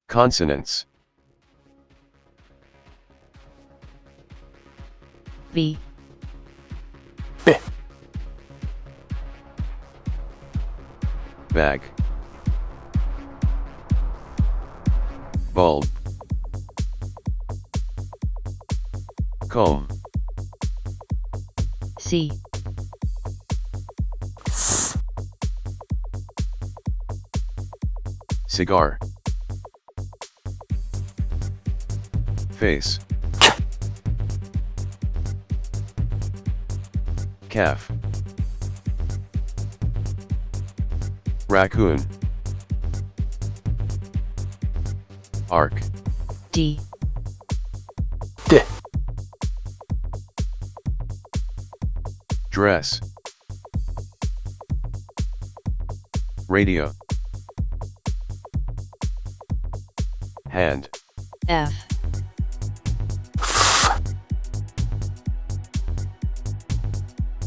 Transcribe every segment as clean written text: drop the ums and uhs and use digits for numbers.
Consonants. V, B, Bag. Bulb. Comb. C, Cigar. Face. Calf. Raccoon. Arc. D, D, Dress. Radio. Hand. F,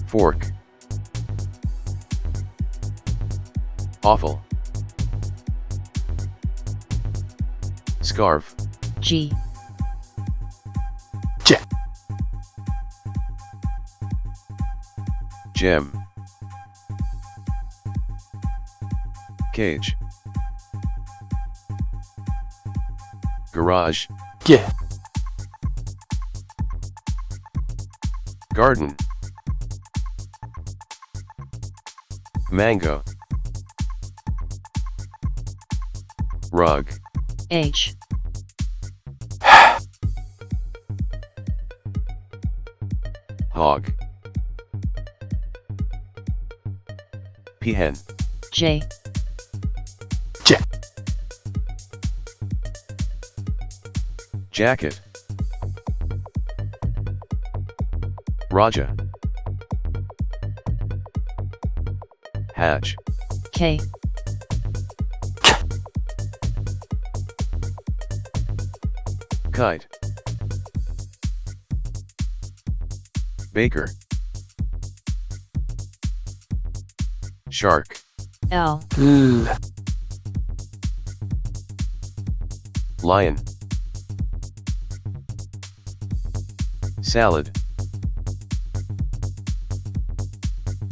Fork. Awful. Scarf. G, J, Gem. Cage. Garage. yeah, Garden. Mango. Rug. H, Hog. Peahen. J, J, Jacket. Raja. Hatch. K, Kite. Baker. Shark. L, L, Lion. Salad.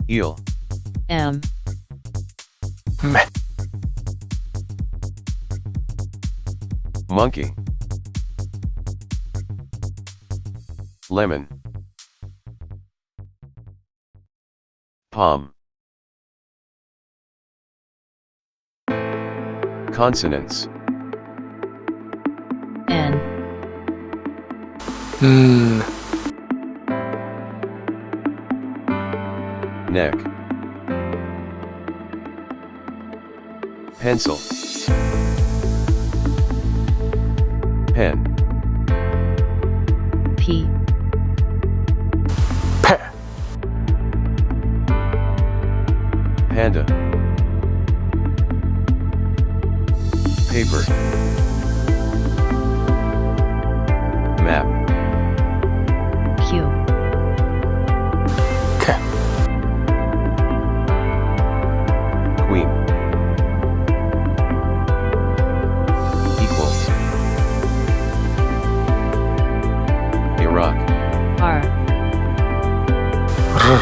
Eel. M, M, Monkey. Lemon. Palm. Consonants. N, N, Neck. Pencil. Pen. P, P, Panda. Paper. Map. Q, K, Queen. Equal. Iraq. R, R,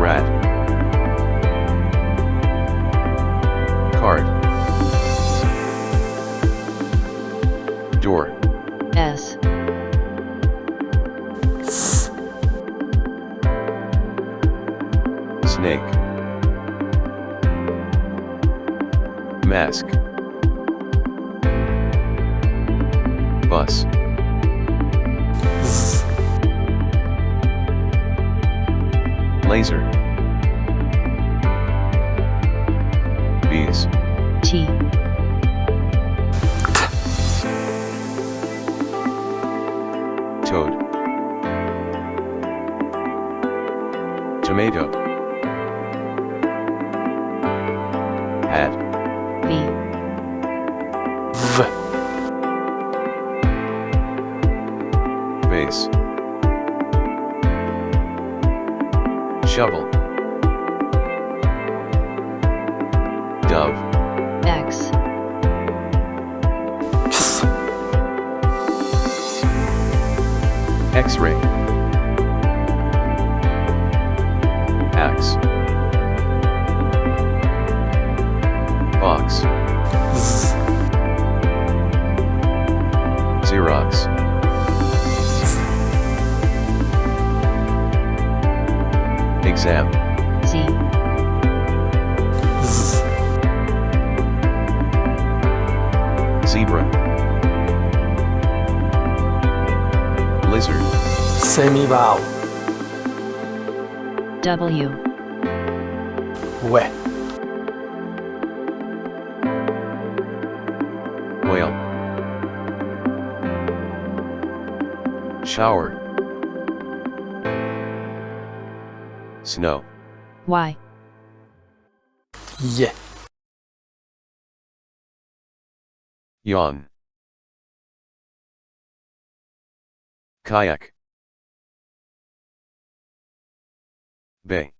Rat. Card. Door. S, S, Snake. Mask. Bus. Z, Laser. Bees. T, Toad. Tomato. Hat. V, V, Vase. Shovel. Dove. X-ray. Axe. Box. Z. Xerox. Exam. Z, Z. Zebra. Lizard. Semivowel. W, Wet. Whale. Shower. Snow. Y, Ye. Yawn. Kayak. Bay.